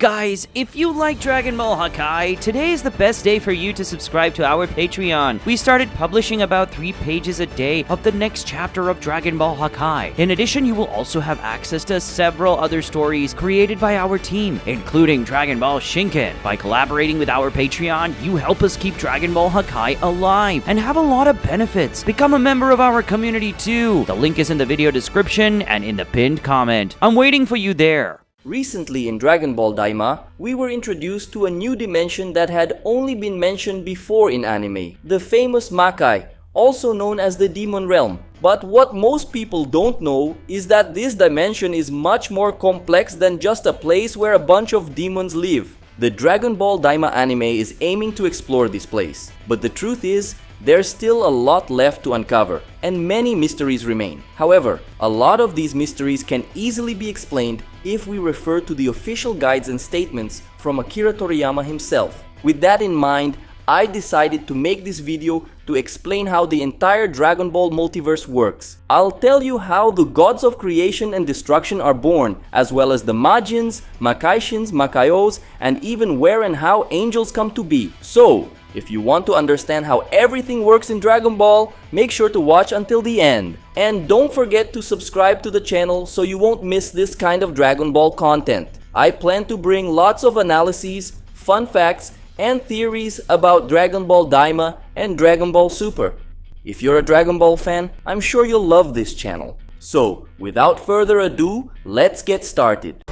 Guys, if you like Dragon Ball Hakai, today is the best day for you to subscribe to our Patreon. We started publishing about 3 pages a day of the next chapter of Dragon Ball Hakai. In addition, you will also have access to several other stories created by our team, including Dragon Ball Shinken. By collaborating with our Patreon, you help us keep Dragon Ball Hakai alive and have a lot of benefits. Become a member of our community too. The link is in the video description and in the pinned comment. I'm waiting for you there. Recently in Dragon Ball DAIMA, we were introduced to a new dimension that had only been mentioned before in anime, the famous Makai, also known as the Demon Realm. But what most people don't know is that this dimension is much more complex than just a place where a bunch of demons live. The Dragon Ball DAIMA anime is aiming to explore this place, but the truth is, there's still a lot left to uncover, and many mysteries remain. However, a lot of these mysteries can easily be explained if we refer to the official guides and statements from Akira Toriyama himself. With that in mind, I decided to make this video to explain how the entire Dragon Ball multiverse works. I'll tell you how the gods of creation and destruction are born, as well as the Majins, Makaishins, Makaios, and even where and how angels come to be. So, if you want to understand how everything works in Dragon Ball, make sure to watch until the end. And don't forget to subscribe to the channel so you won't miss this kind of Dragon Ball content. I plan to bring lots of analyses, fun facts, and theories about Dragon Ball DAIMA and Dragon Ball Super. If you're a Dragon Ball fan, I'm sure you'll love this channel. So, without further ado, let's get started.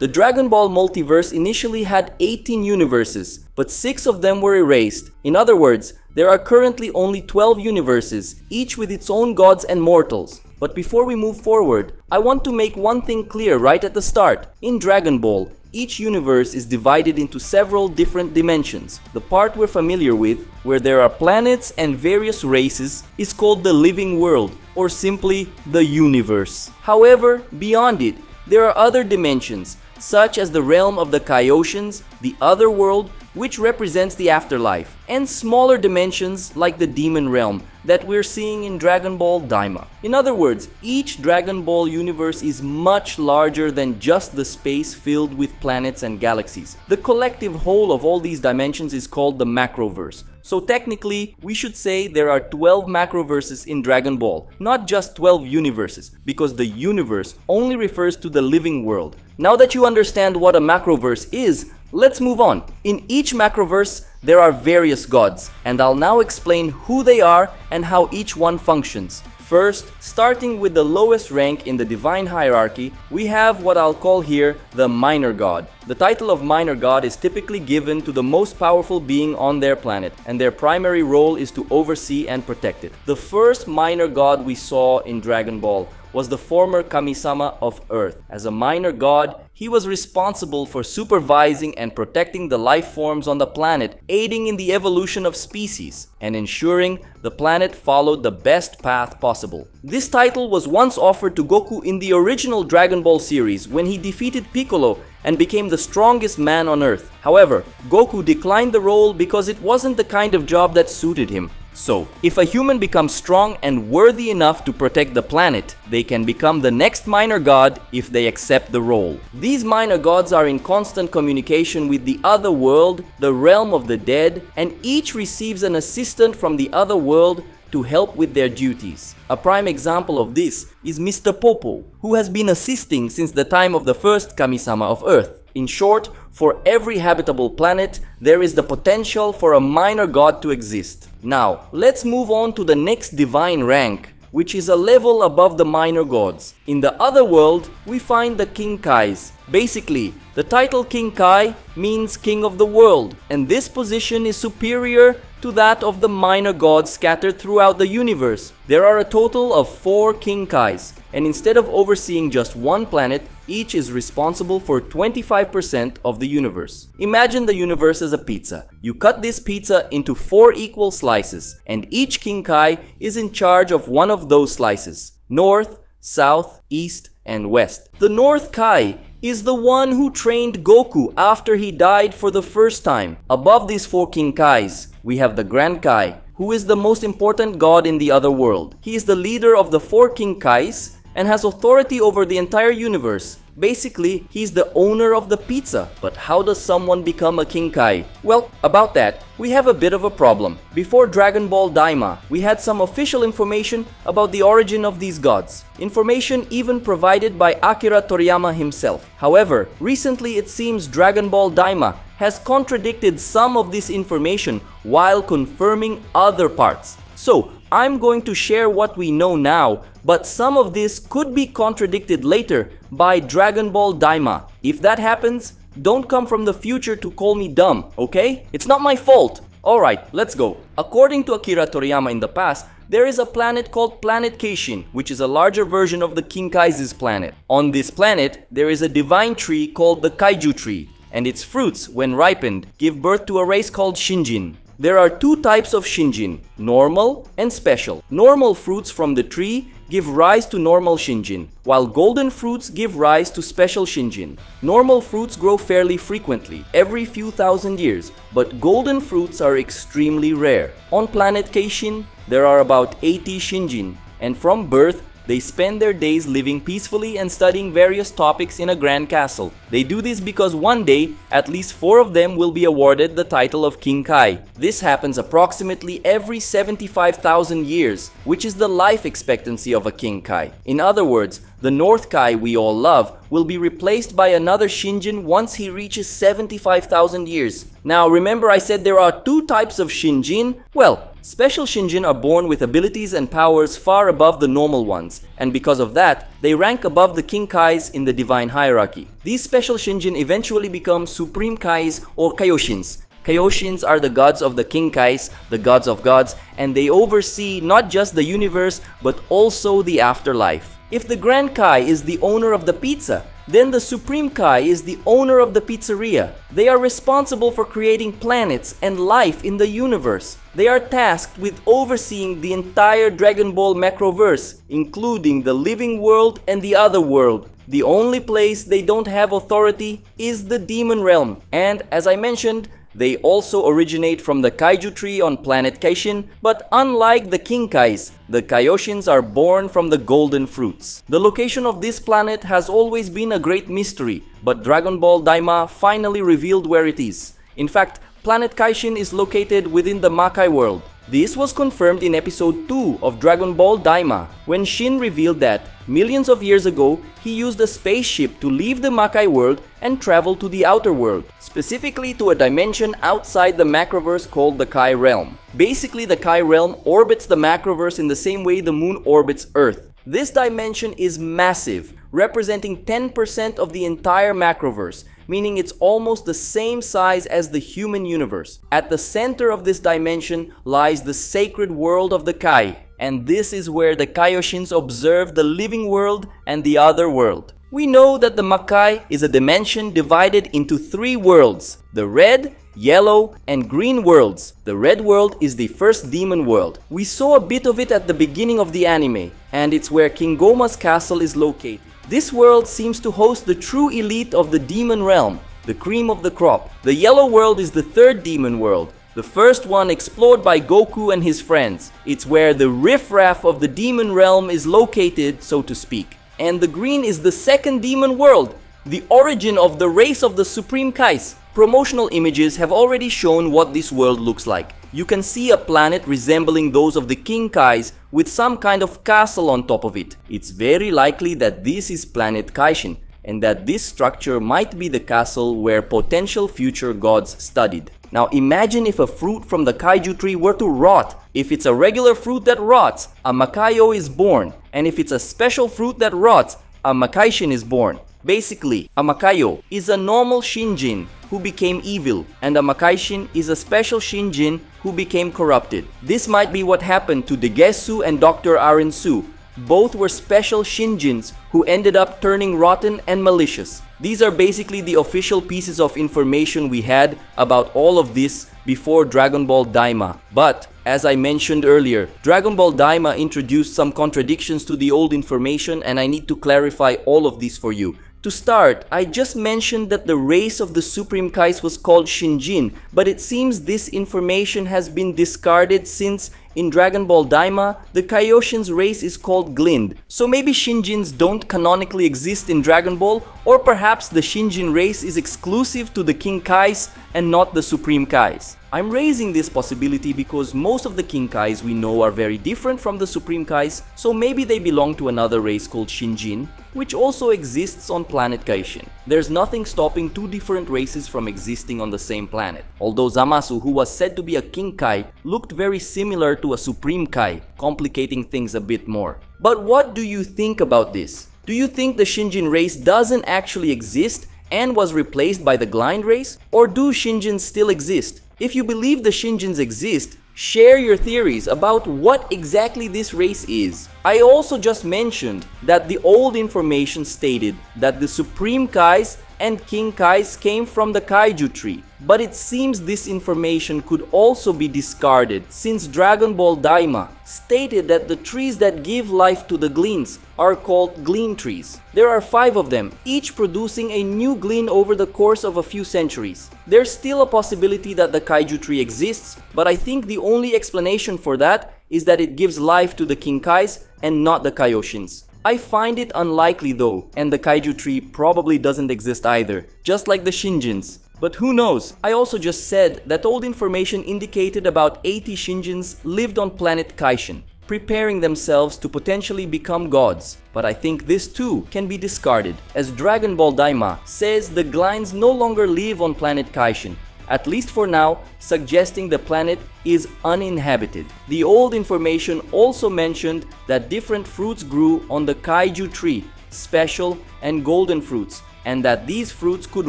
The Dragon Ball multiverse initially had 18 universes, but 6 of them were erased. In other words, there are currently only 12 universes, each with its own gods and mortals. But before we move forward, I want to make one thing clear right at the start. In Dragon Ball, each universe is divided into several different dimensions. The part we're familiar with, where there are planets and various races, is called the living world, or simply the universe. However, beyond it, there are other dimensions, such as the realm of the Kaioshins, the other world, which represents the afterlife, and smaller dimensions like the demon realm that we're seeing in Dragon Ball DAIMA. In other words, each Dragon Ball universe is much larger than just the space filled with planets and galaxies. The collective whole of all these dimensions is called the macroverse. So technically, we should say there are 12 macroverses in Dragon Ball, not just 12 universes, because the universe only refers to the living world. Now that you understand what a macroverse is, let's move on. In each macroverse, there are various gods, and I'll now explain who they are and how each one functions. First, starting with the lowest rank in the divine hierarchy, we have what I'll call here the minor god. The title of minor god is typically given to the most powerful being on their planet, and their primary role is to oversee and protect it. The first minor god we saw in Dragon Ball was the former Kami-sama of Earth. As a minor god, he was responsible for supervising and protecting the life forms on the planet, aiding in the evolution of species, and ensuring the planet followed the best path possible. This title was once offered to Goku in the original Dragon Ball series when he defeated Piccolo and became the strongest man on Earth. However, Goku declined the role because it wasn't the kind of job that suited him. So, if a human becomes strong and worthy enough to protect the planet, they can become the next minor god if they accept the role. These minor gods are in constant communication with the other world, the realm of the dead, and each receives an assistant from the other world to help with their duties. A prime example of this is Mr. Popo, who has been assisting since the time of the first Kami-sama of Earth. In short, for every habitable planet, there is the potential for a minor god to exist. Now, let's move on to the next divine rank, which is a level above the minor gods. In the other world, we find the King Kais. Basically, the title King Kai means King of the World, and this position is superior to that of the minor gods scattered throughout the universe. There are a total of 4 King Kais, and instead of overseeing just one planet, each is responsible for 25% of the universe. Imagine the universe as a pizza. You cut this pizza into 4 equal slices, and each King Kai is in charge of one of those slices: North, South, East, and West. The North Kai is the one who trained Goku after he died for the first time. Above these 4 King Kais, we have the Grand Kai, who is the most important god in the other world. He is the leader of the 4 King Kais and has authority over the entire universe. Basically, he's the owner of the pizza. But how does someone become a King Kai? Well, about that, we have a bit of a problem. Before Dragon Ball Daima, we had some official information about the origin of these gods. Information even provided by Akira Toriyama himself. However, recently it seems Dragon Ball Daima has contradicted some of this information while confirming other parts. So, I'm going to share what we know now, but some of this could be contradicted later by Dragon Ball Daima. If that happens, don't come from the future to call me dumb, okay? It's not my fault. Alright, let's go. According to Akira Toriyama in the past, there is a planet called Planet Kaishin, which is a larger version of the King Kai's planet. On this planet, there is a divine tree called the Kaiju tree, and its fruits, when ripened, give birth to a race called Shinjin. There are 2 types of Shinjin, normal and special. Normal fruits from the tree give rise to normal Shinjin, while golden fruits give rise to special Shinjin. Normal fruits grow fairly frequently, every few thousand years, but golden fruits are extremely rare. On planet Kaishin, there are about 80 Shinjin, and from birth, they spend their days living peacefully and studying various topics in a grand castle. They do this because one day, at least 4 of them will be awarded the title of King Kai. This happens approximately every 75,000 years, which is the life expectancy of a King Kai. In other words, the North Kai we all love will be replaced by another Shinjin once he reaches 75,000 years. Now remember I said there are 2 types of Shinjin? Well, special Shinjin are born with abilities and powers far above the normal ones, and because of that, they rank above the King Kais in the divine hierarchy. These special Shinjin eventually become Supreme Kais or Kaioshins. Kaioshins are the gods of the King Kais, the gods of gods, and they oversee not just the universe but also the afterlife. If the Grand Kai is the owner of the pizza, then the Supreme Kai is the owner of the pizzeria. They are responsible for creating planets and life in the universe. They are tasked with overseeing the entire Dragon Ball macroverse, including the living world and the other world. The only place they don't have authority is the demon realm. And as I mentioned, they also originate from the Kaiju tree on planet Kaishin, but unlike the King Kais, the Kaioshins are born from the golden fruits. The location of this planet has always been a great mystery, but Dragon Ball Daima finally revealed where it is. In fact, planet Kaishin is located within the Makai world. This was confirmed in episode 2 of Dragon Ball Daima, when Shin revealed that millions of years ago, he used a spaceship to leave the Makai world and travel to the outer world, specifically to a dimension outside the macroverse called the Kai realm. Basically, the Kai realm orbits the macroverse in the same way the moon orbits Earth. This dimension is massive, representing 10% of the entire macroverse, meaning it's almost the same size as the human universe. At the center of this dimension lies the sacred world of the Kai, and this is where the Kaioshins observe the living world and the other world. We know that the Makai is a dimension divided into 3 worlds, the red, yellow, and green worlds. The red world is the first demon world. We saw a bit of it at the beginning of the anime, and it's where King Goma's castle is located. This world seems to host the true elite of the demon realm, the cream of the crop. The yellow world is the 3rd demon world, the first one explored by Goku and his friends. It's where the riffraff of the demon realm is located, so to speak. And the green is the 2nd demon world, the origin of the race of the Supreme Kais. Promotional images have already shown what this world looks like. You can see a planet resembling those of the King Kais with some kind of castle on top of it. It's very likely that this is planet Kaishin, and that this structure might be the castle where potential future gods studied. Now imagine if a fruit from the Kaiju tree were to rot. If it's a regular fruit that rots, a Makaio is born. And if it's a special fruit that rots, a Makaishin is born. Basically, a Makaio is a normal Shinjin who became evil, and a Makaishin is a special Shinjin who became corrupted. This might be what happened to Degesu and Dr. Arensu. Both were special Shinjins who ended up turning rotten and malicious. These are basically the official pieces of information we had about all of this before Dragon Ball Daima. But, as I mentioned earlier, Dragon Ball Daima introduced some contradictions to the old information, and I need to clarify all of this for you. To start, I just mentioned that the race of the Supreme Kais was called Shinjin, but it seems this information has been discarded since in Dragon Ball Daima, the Kaioshins race is called Glind. So maybe Shinjins don't canonically exist in Dragon Ball, or perhaps the Shinjin race is exclusive to the King Kais and not the Supreme Kais. I'm raising this possibility because most of the King Kais we know are very different from the Supreme Kais, so maybe they belong to another race called Shinjin, which also exists on planet Kaishin. There's nothing stopping two different races from existing on the same planet. Although Zamasu, who was said to be a King Kai, looked very similar to a Supreme Kai, complicating things a bit more. But what do you think about this? Do you think the Shinjin race doesn't actually exist and was replaced by the Glind race? Or do Shinjins still exist? If you believe the Shinjins exist, share your theories about what exactly this race is. I also just mentioned that the old information stated that the Supreme Kais and King Kais came from the Kaiju tree, but it seems this information could also be discarded since Dragon Ball Daima stated that the trees that give life to the Gleans are called Glean trees. There are 5 of them, each producing a new Glean over the course of a few centuries. There's still a possibility that the Kaiju tree exists, but I think the only explanation for that is that it gives life to the King Kais and not the Kaioshins. I find it unlikely though, and the Kaiju tree probably doesn't exist either, just like the Shinjins. But who knows? I also just said that old information indicated about 80 Shinjins lived on planet Kaishin, preparing themselves to potentially become gods. But I think this too can be discarded, as Dragon Ball Daima says the Glinds no longer live on planet Kaishin, at least for now, suggesting the planet is uninhabited. The old information also mentioned that different fruits grew on the Kaiju tree, special and golden fruits, and that these fruits could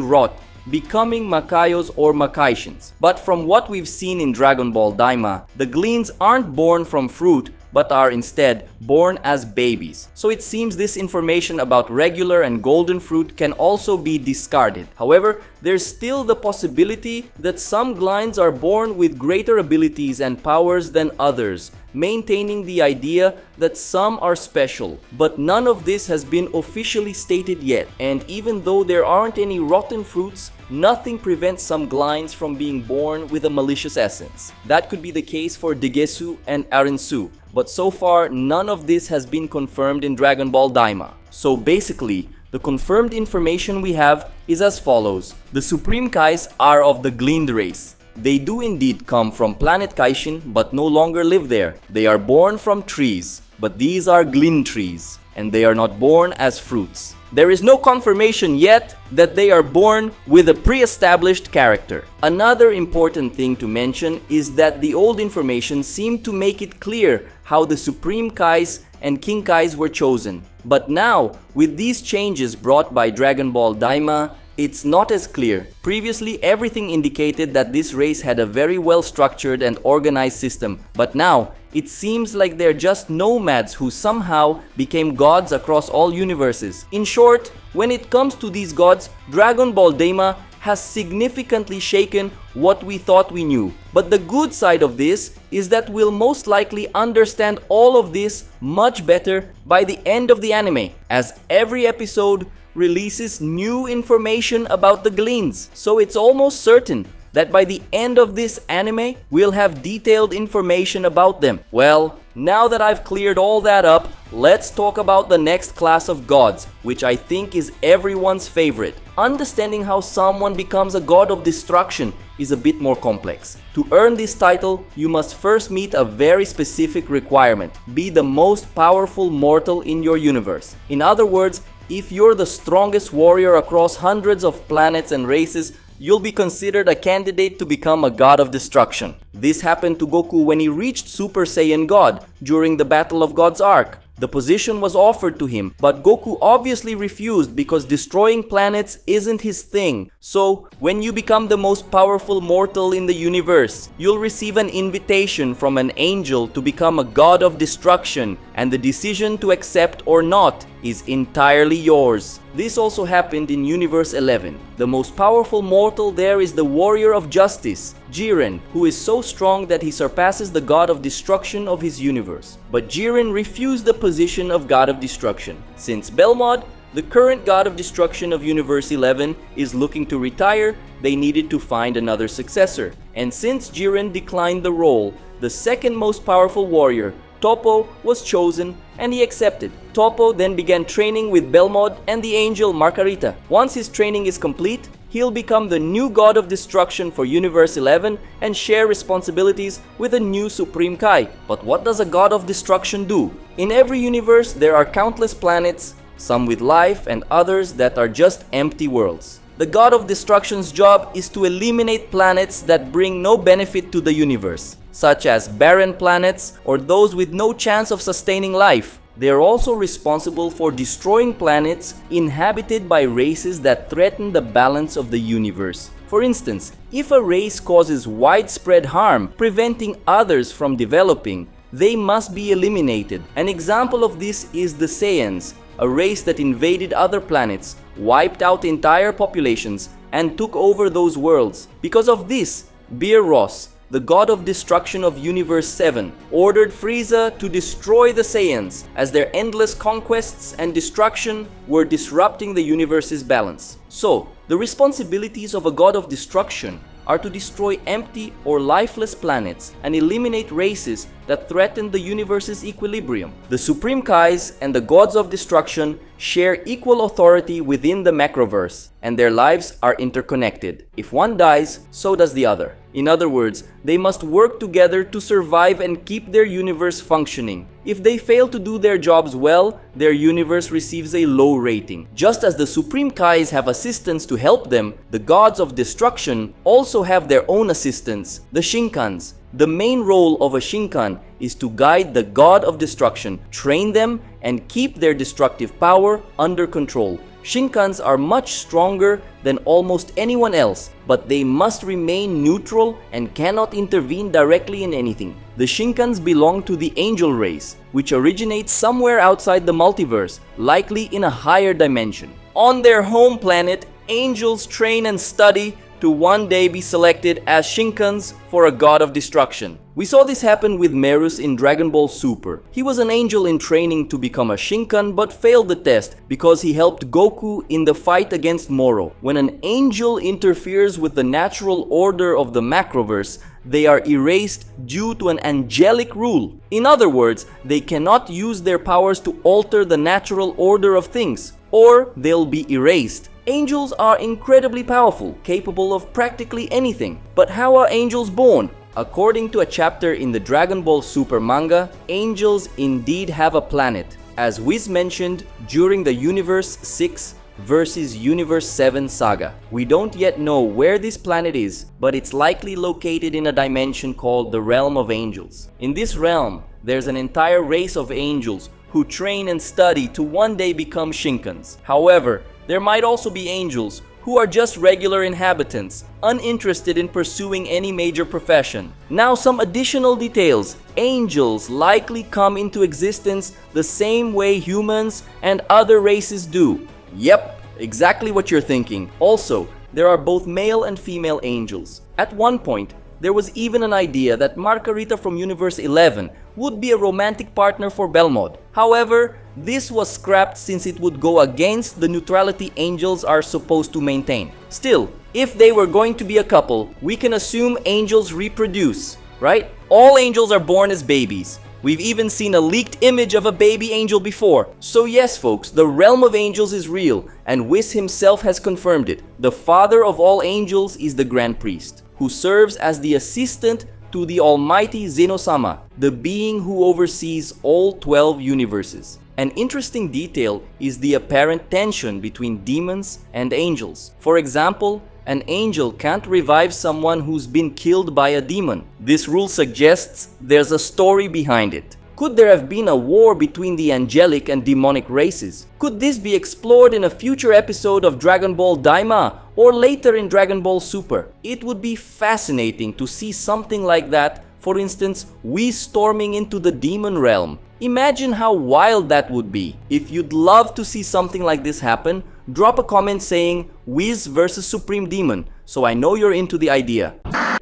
rot, becoming Makaios or Makaishins. But from what we've seen in Dragon Ball Daima, the Gleans aren't born from fruit, but are instead born as babies. So it seems this information about regular and golden fruit can also be discarded. However, there's still the possibility that some Glinds are born with greater abilities and powers than others, maintaining the idea that some are special. But none of this has been officially stated yet, and even though there aren't any rotten fruits, nothing prevents some Glinds from being born with a malicious essence. That could be the case for Degesu and Arinsu, but so far none of this has been confirmed in Dragon Ball Daima. So basically, the confirmed information we have is as follows. The Supreme Kais are of the Glind race. They do indeed come from planet Kaishin but no longer live there. They are born from trees, but these are Glind trees, and they are not born as fruits. There is no confirmation yet that they are born with a pre-established character. Another important thing to mention is that the old information seemed to make it clear how the Supreme Kais and King Kais were chosen. But now, with these changes brought by Dragon Ball Daima, it's not as clear. Previously, everything indicated that this race had a very well structured and organized system, but now, it seems like they're just nomads who somehow became gods across all universes. In short, when it comes to these gods, Dragon Ball Daima has significantly shaken what we thought we knew. But the good side of this is that we'll most likely understand all of this much better by the end of the anime, as every episode releases new information about the Gleans. So it's almost certain that by the end of this anime, we'll have detailed information about them. Well, now that I've cleared all that up, let's talk about the next class of gods, which I think is everyone's favorite. Understanding how someone becomes a god of destruction is a bit more complex. To earn this title, you must first meet a very specific requirement: be the most powerful mortal in your universe. In other words, if you're the strongest warrior across hundreds of planets and races, you'll be considered a candidate to become a god of destruction. This happened to Goku when he reached Super Saiyan God during the Battle of Gods arc. The position was offered to him, but Goku obviously refused because destroying planets isn't his thing. So, when you become the most powerful mortal in the universe, you'll receive an invitation from an angel to become a god of destruction, and the decision to accept or not is entirely yours. This also happened in Universe 11. The most powerful mortal there is the Warrior of Justice, Jiren, who is so strong that he surpasses the god of destruction of his universe. But Jiren refused the position of god of destruction. Since Belmod, The current God of Destruction of Universe 11 is looking to retire. They needed to find another successor. And since Jiren declined the role, the second most powerful warrior, Toppo, was chosen, and he accepted. Toppo then began training with Belmod and the angel Margarita. Once his training is complete, he'll become the new God of Destruction for Universe 11 and share responsibilities with a new Supreme Kai. But what does a God of Destruction do? In every universe, there are countless planets, some with life and others that are just empty worlds. The God of Destruction's job is to eliminate planets that bring no benefit to the universe, such as barren planets or those with no chance of sustaining life. They are also responsible for destroying planets inhabited by races that threaten the balance of the universe. For instance, if a race causes widespread harm, preventing others from developing, they must be eliminated. An example of this is the Saiyans, a race that invaded other planets, wiped out entire populations, and took over those worlds. Because of this, Bir Ross, the God of Destruction of Universe 7, ordered Frieza to destroy the Saiyans, as their endless conquests and destruction were disrupting the universe's balance. So, the responsibilities of a God of Destruction are to destroy empty or lifeless planets and eliminate races that threaten the universe's equilibrium. The Supreme Kais and the Gods of Destruction share equal authority within the Macroverse, and their lives are interconnected. If one dies, so does the other. In other words, they must work together to survive and keep their universe functioning. If they fail to do their jobs well, their universe receives a low rating. Just as the Supreme Kais have assistants to help them, the Gods of Destruction also have their own assistants, the Shinkans. The main role of a Shinkan is to guide the God of Destruction, train them, and keep their destructive power under control. Shinkans are much stronger than almost anyone else, but they must remain neutral and cannot intervene directly in anything. The Shinkans belong to the angel race, which originates somewhere outside the multiverse, likely in a higher dimension. On their home planet, angels train and study to one day be selected as Shinkans for a God of Destruction. We saw this happen with Merus in Dragon Ball Super. He was an angel in training to become a Shinkan but failed the test because he helped Goku in the fight against Moro. When an angel interferes with the natural order of the Macroverse, they are erased due to an angelic rule. In other words, they cannot use their powers to alter the natural order of things, or they'll be erased. Angels are incredibly powerful, capable of practically anything. But how are angels born? According to a chapter in the Dragon Ball Super manga, angels indeed have a planet, as WHIS mentioned during the Universe 6 versus Universe 7 saga. We don't yet know where this planet is, but it's likely located in a dimension called the Realm of Angels. In this realm, there's an entire race of angels who train and study to one day become Shinkans. However, there might also be angels who are just regular inhabitants, uninterested in pursuing any major profession. Now, some additional details. Angels likely come into existence the same way humans and other races do. Yep, exactly what you're thinking. Also, there are both male and female angels. At one point, there was even an idea that Margarita from Universe 11 would be a romantic partner for Belmod. However, this was scrapped since it would go against the neutrality angels are supposed to maintain. Still, if they were going to be a couple, we can assume angels reproduce, right? All angels are born as babies. We've even seen a leaked image of a baby angel before. So yes folks, the realm of angels is real, and WHIS himself has confirmed it. The father of all angels is the Grand Priest, who serves as the assistant to the almighty Zeno-sama, the being who oversees all 12 universes. An interesting detail is the apparent tension between demons and angels. For example, an angel can't revive someone who's been killed by a demon. This rule suggests there's a story behind it. Could there have been a war between the angelic and demonic races? Could this be explored in a future episode of Dragon Ball DAIMA or later in Dragon Ball Super? It would be fascinating to see something like that, for instance, WHIS storming into the demon realm. Imagine how wild that would be. If you'd love to see something like this happen, drop a comment saying WHIS versus Supreme Demon, so I know you're into the idea.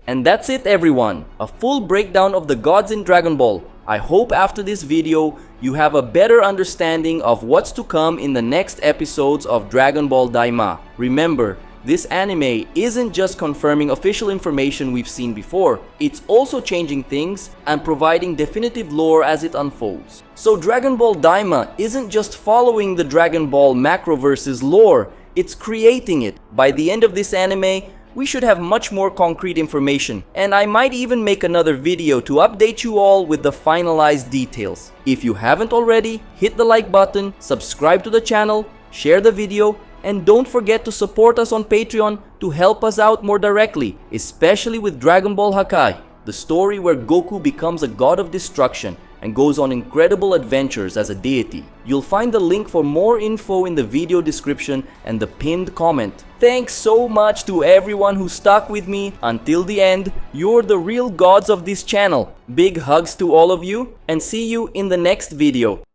And that's it everyone, a full breakdown of the gods in Dragon Ball. I hope after this video you have a better understanding of what's to come in the next episodes of Dragon Ball Daima. Remember, this anime isn't just confirming official information we've seen before, it's also changing things and providing definitive lore as it unfolds. So Dragon Ball Daima isn't just following the Dragon Ball Macroverse's lore, it's creating it. By the end of this anime, we should have much more concrete information, and I might even make another video to update you all with the finalized details. If you haven't already, hit the like button, subscribe to the channel, share the video, and don't forget to support us on Patreon to help us out more directly, especially with Dragon Ball Hakai, the story where Goku becomes a god of destruction and goes on incredible adventures as a deity. You'll find the link for more info in the video description and the pinned comment. Thanks so much to everyone who stuck with me until the end. You're the real gods of this channel. Big hugs to all of you, and see you in the next video.